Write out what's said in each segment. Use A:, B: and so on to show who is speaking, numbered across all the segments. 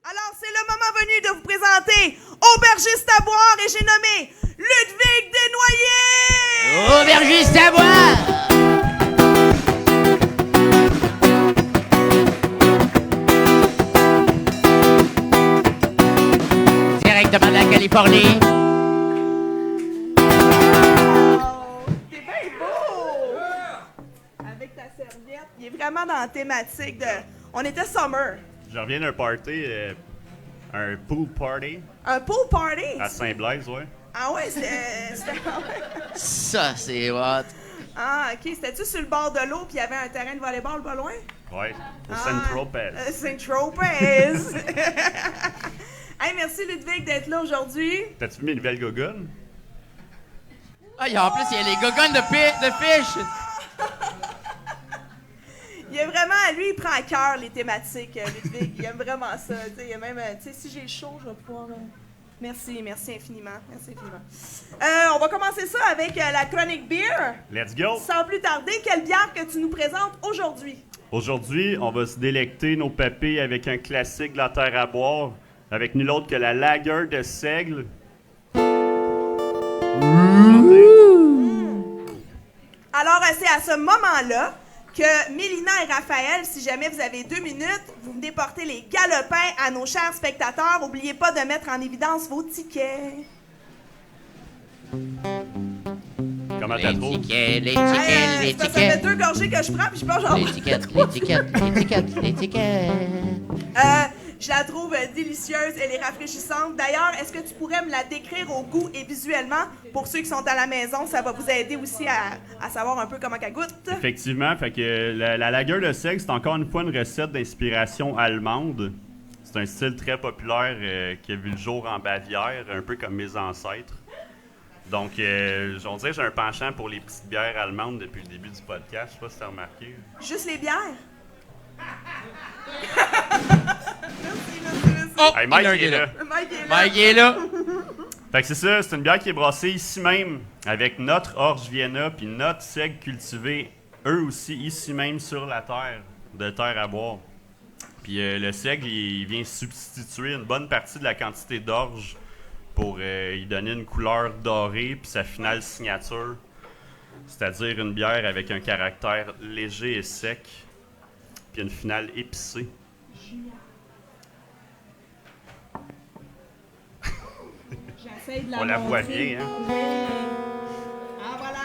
A: Alors, c'est le moment venu de vous présenter Aubergiste à boire et j'ai nommé Ludwig Desnoyers!
B: Aubergiste à boire! Directement de la Californie.
A: Wow! T'es bien beau! Avec ta serviette, il est vraiment dans la thématique de... On était summer.
C: Je reviens d'un party, un pool party
A: Un pool party?
C: à Saint-Blaise, ouais.
A: Ah ouais, c'était...
B: Ça, c'est hot.
A: Ah, OK. C'était-tu sur le bord de l'eau puis il y avait un terrain de volleyball pas loin?
C: Ouais, au
A: Ah,
C: Saint-Tropez.
A: Saint-Tropez! Hey, merci Ludwig d'être là aujourd'hui.
C: T'as-tu vu mes nouvelles gogones?
B: Ah, en plus, il y a les gogones de fish.
A: Il est vraiment, lui, il prend à cœur les thématiques, Ludwig. Il aime vraiment ça. Tu sais, il y a même, tu sais, si j'ai chaud, je vais pouvoir... Merci infiniment. Merci infiniment. On va commencer ça avec la chronique beer.
C: Let's go!
A: Sans plus tarder, quelle bière que tu nous présentes aujourd'hui?
C: Aujourd'hui, on va se délecter nos papilles avec un classique de la terre à boire, avec nul autre que la Lager de Seigle.
A: Alors, c'est à ce moment-là que Mélina et Raphaël, si jamais vous avez 2 minutes, vous venez porter les galopins à nos chers spectateurs. N'oubliez pas de mettre en évidence vos tickets.
C: Comment t'as
B: Les
C: trouvé?
B: tickets, les
A: C'est parce que ça fait
B: tickets.
A: 2 gorgées que je prends, puis je pense genre...
B: Les tickets.
A: Je la trouve délicieuse, elle est rafraîchissante. D'ailleurs, est-ce que tu pourrais me la décrire au goût et visuellement? Pour ceux qui sont à la maison, ça va vous aider aussi à savoir un peu comment elle goûte.
C: Effectivement, fait que la Lager de Seigle, c'est encore une fois une recette d'inspiration allemande. C'est un style très populaire qui a vu le jour en Bavière, un peu comme mes ancêtres. Donc, on dirait que j'ai un penchant pour les petites bières allemandes depuis le début du podcast. Je sais pas si t'as remarqué.
A: Juste les bières?
B: Oh,
C: Hey, Mike
B: il
C: est là.
A: Mike est là.
B: Mike est là.
C: Fait que c'est ça, c'est une bière qui est brassée ici même, avec notre orge Vienna puis notre seigle cultivé, eux aussi, ici même sur la terre, de terre à boire. Puis le seigle, il vient substituer une bonne partie de la quantité d'orge pour y donner une couleur dorée puis sa finale signature, c'est-à-dire une bière avec un caractère léger et sec, puis une finale épicée.
A: J'essaie de
C: On la voit
A: montrer.
C: bien, hein?
A: Ah, voilà!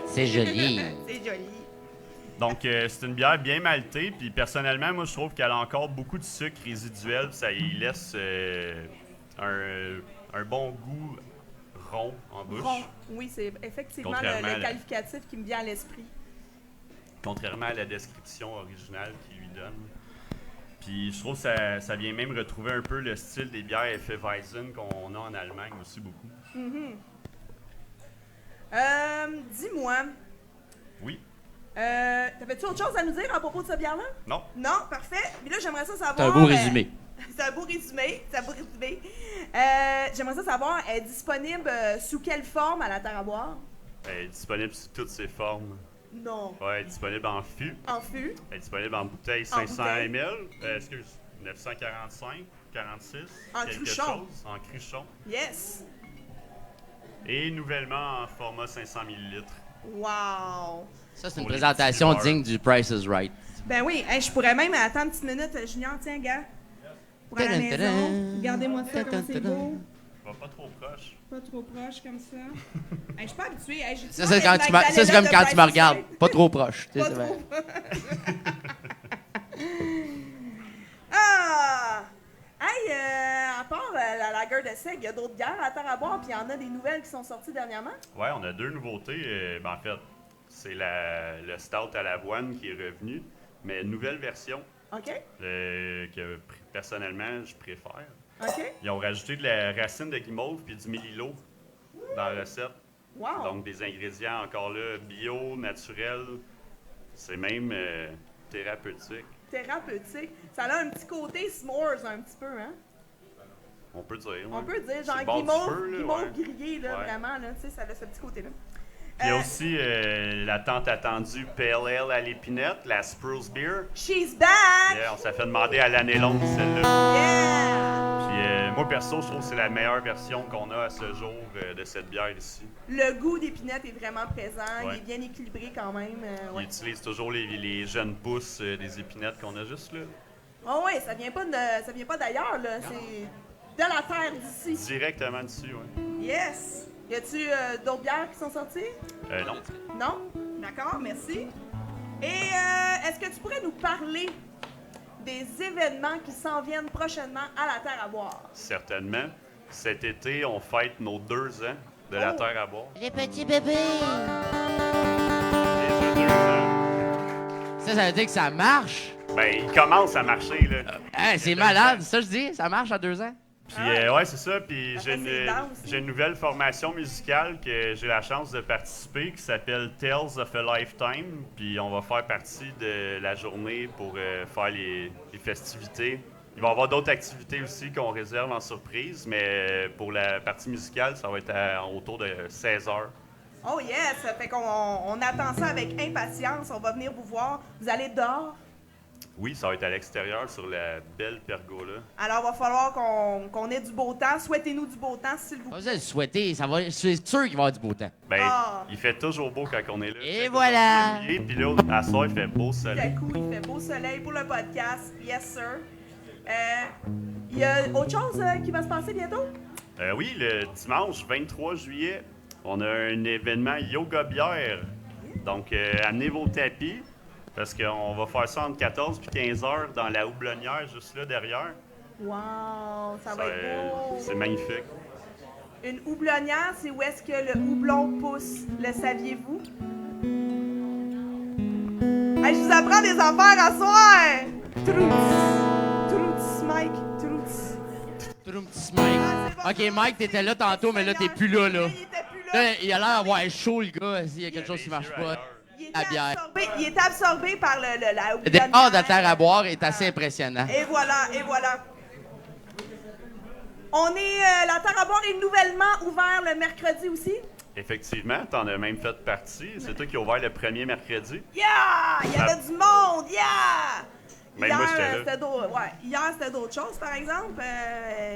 B: C'est joli.
A: C'est joli.
C: Donc, c'est une bière bien maltée, puis personnellement, moi, je trouve qu'elle a encore beaucoup de sucre résiduel, puis ça y laisse un bon goût rond en bouche.
A: Bon, oui, c'est effectivement
C: Contrairement à
A: le
C: la-
A: qualificatif qui me vient à l'esprit.
C: Contrairement à la description originale qu'il lui donne. Puis, je trouve que ça vient même retrouver un peu le style des bières Hefeweizen qu'on a en Allemagne aussi beaucoup.
A: Dis-moi,
C: Oui?
A: t'avais-tu autre chose à nous dire à propos de cette bière-là?
C: Non?
A: Non, parfait. Mais là, j'aimerais ça savoir...
B: C'est un beau résumé.
A: C'est un beau résumé. J'aimerais ça savoir, elle est disponible sous quelle forme à la terre à boire?
C: Elle est disponible sous toutes ses formes.
A: Non.
C: Ouais, elle est disponible en fût.
A: En fût?
C: Elle est disponible en bouteille
A: En
C: 500
A: bouteille.
C: ml. Excuse, 945, 46.
A: En
C: quelque
A: cruchon.
C: chose. En cruchon.
A: Yes.
C: Et nouvellement en format 500 ml.
A: Wow.
B: Ça, c'est une
C: Pour les
B: présentation
C: petits
B: digne du Price is Right.
A: Ben oui, hey, je pourrais même attendre une petite minute. Junior, tiens, gars. Pour à la
B: Tadam,
A: maison.
B: tadam.
A: Regardez-moi ça comme c'est
B: Tadam,
A: beau.
C: Va pas trop proche.
A: Pas trop proche comme ça. Hey, je suis pas habituée. Hey, j'ai
B: Ça, c'est quand tu ça, c'est comme quand tu me regardes. Pas trop proche. Tu sais,
A: Pas
B: c'est
A: trop.
B: vrai.
A: Ah! Hey, à part la lager de seigle, il y a d'autres bières à terre à boire, puis il y en a des nouvelles qui sont sorties dernièrement.
C: Ouais, on a 2 nouveautés. En fait, c'est le stout à l'avoine qui est revenu, mais une nouvelle version
A: OK?
C: que personnellement je préfère.
A: OK?
C: Ils ont rajouté de la racine de guimauve puis du mélilo dans la recette.
A: Wow!
C: Donc des ingrédients encore là bio, naturels. C'est même thérapeutique.
A: Thérapeutique. Ça a un petit côté s'mores un petit peu, hein?
C: On peut dire.
A: On
C: ouais.
A: peut dire,
C: C'est
A: genre
C: le bord du feu, là,
A: guimauve
C: ouais.
A: grillé, là,
C: Ouais.
A: vraiment, là, tu sais, ça a ce petit côté-là.
C: Il y a aussi la tant attendue Pale Ale à l'épinette, la Spruce Beer.
A: She's back!
C: Yeah, on s'est fait demander à l'année longue celle-là.
A: Yeah!
C: Puis moi perso, je trouve que c'est la meilleure version qu'on a à ce jour de cette bière ici.
A: Le goût d'épinette est vraiment présent,
C: Ouais.
A: il est bien équilibré quand même.
C: On
A: Ouais.
C: utilise toujours les jeunes pousses des épinettes qu'on a juste là.
A: Oh oui, ça vient pas d'ailleurs, là. C'est de la terre d'ici.
C: Directement dessus, oui.
A: Yes! Y a-tu d'autres bières qui sont sorties?
C: Non.
A: Non? D'accord, merci. Et est-ce que tu pourrais nous parler des événements qui s'en viennent prochainement à la Terre à boire?
C: Certainement. Cet été, on fête nos 2 ans de la
A: Oh.
C: Terre à boire.
D: Les petits bébés!
C: Déjà 2 ans.
B: Ça veut dire que ça marche.
C: Ben, il commence à marcher, là.
B: Hein, c'est malade, ça je dis. Ça marche à 2 ans.
C: Puis, ouais, c'est ça. Puis,
A: Après, c'est danse,
C: j'ai une nouvelle formation musicale que j'ai la chance de participer qui s'appelle Tales of a Lifetime. Puis, on va faire partie de la journée pour faire les festivités. Il va y avoir d'autres activités aussi qu'on réserve en surprise, mais pour la partie musicale, ça va être autour de 16 heures.
A: Oh yes! Fait qu'on attend ça avec impatience. On va venir vous voir. Vous allez dehors.
C: Oui, ça va être à l'extérieur sur la belle pergola.
A: Alors, il va falloir qu'on ait du beau temps. Souhaitez-nous du beau temps, s'il vous
B: Pas
A: plaît.
B: besoin de souhaiter, c'est sûr qu'il va y avoir du beau temps.
C: Ben,
A: Ah.
C: il fait toujours beau quand on est là.
B: Et voilà!
C: Puis là, à soir, il fait beau
A: Tout à
C: soleil.
A: coup, il fait beau soleil pour le podcast. Yes, sir. Il y a autre chose qui va se passer bientôt?
C: Oui, le dimanche 23 juillet, on a un événement yoga bière. Donc, amenez vos tapis, parce qu'on va faire ça entre 14 et 15 heures dans la houblonnière, juste là derrière.
A: Wow, ça va être beau.
C: C'est magnifique.
A: Une houblonnière, c'est où est-ce que le houblon pousse. Le saviez-vous? Hey, je vous apprends des affaires à soir! Trouts, Mike, trouts.
B: Trum, petit Mike.
A: Ah, c'est
B: Ok, Mike, t'étais là tantôt, mais là, t'es plus là, là.
A: Il était plus là.
B: Là, il a l'air d'avoir chaud, le gars. S'il y a quelque chose qui marche pas. La bière.
A: Il était absorbé par la
B: Le
A: houblonnière.
B: départ de la terre à boire est assez impressionnant.
A: Et voilà, et voilà. La Terre à boire est nouvellement ouverte le mercredi aussi.
C: Effectivement, t'en as même fait partie. C'est toi qui as ouvert le premier mercredi.
A: Yeah! Il y avait du monde, yeah!
C: Même moi, j'étais là.
A: Hier, c'était d'autres choses, par exemple.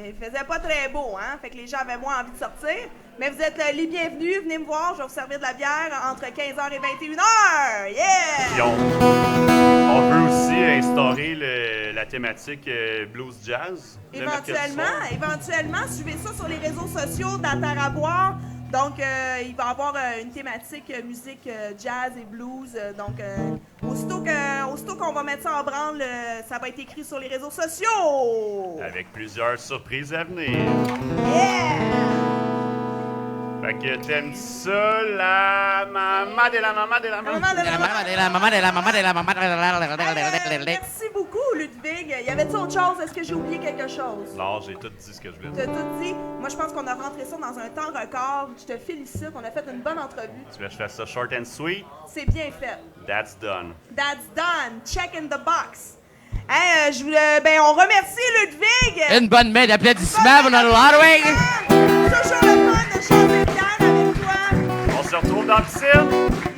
A: Il faisait pas très beau, hein? Fait que les gens avaient moins envie de sortir. Mais vous êtes les bienvenus. Venez me voir, je vais vous servir de la bière entre 15h et 21h.
C: Puis
A: Yeah!
C: on veut aussi instaurer la thématique blues jazz. le mercredi soir.
A: Éventuellement, suivez ça sur les réseaux sociaux de la Terre à boire. Donc, il va y avoir une thématique musique jazz et blues. Donc, aussitôt qu'on va mettre ça en branle, ça va être écrit sur les réseaux sociaux.
C: Avec plusieurs surprises à venir.
A: Yeah!
C: Fait que t'aimes ça, la maman de la maman de la maman?
A: Merci beaucoup, Ludwig. Y avait-il autre chose? Est-ce que j'ai oublié quelque chose?
C: Non, j'ai tout dit ce que je voulais
A: T'as
C: dire.
A: tout dit. Moi, je pense qu'on a rentré ça dans un temps record. Je te félicite. On a fait une bonne entrevue.
C: Tu veux que je fasse ça short and sweet?
A: C'est bien fait.
C: That's done.
A: That's done. Check in the box. Hey, on remercie Ludwig.
B: Une bonne main d'applaudissements pour notre Ludwig.
A: Toujours le fun de chanter de bière avec toi.
C: On se retrouve dans la piscine.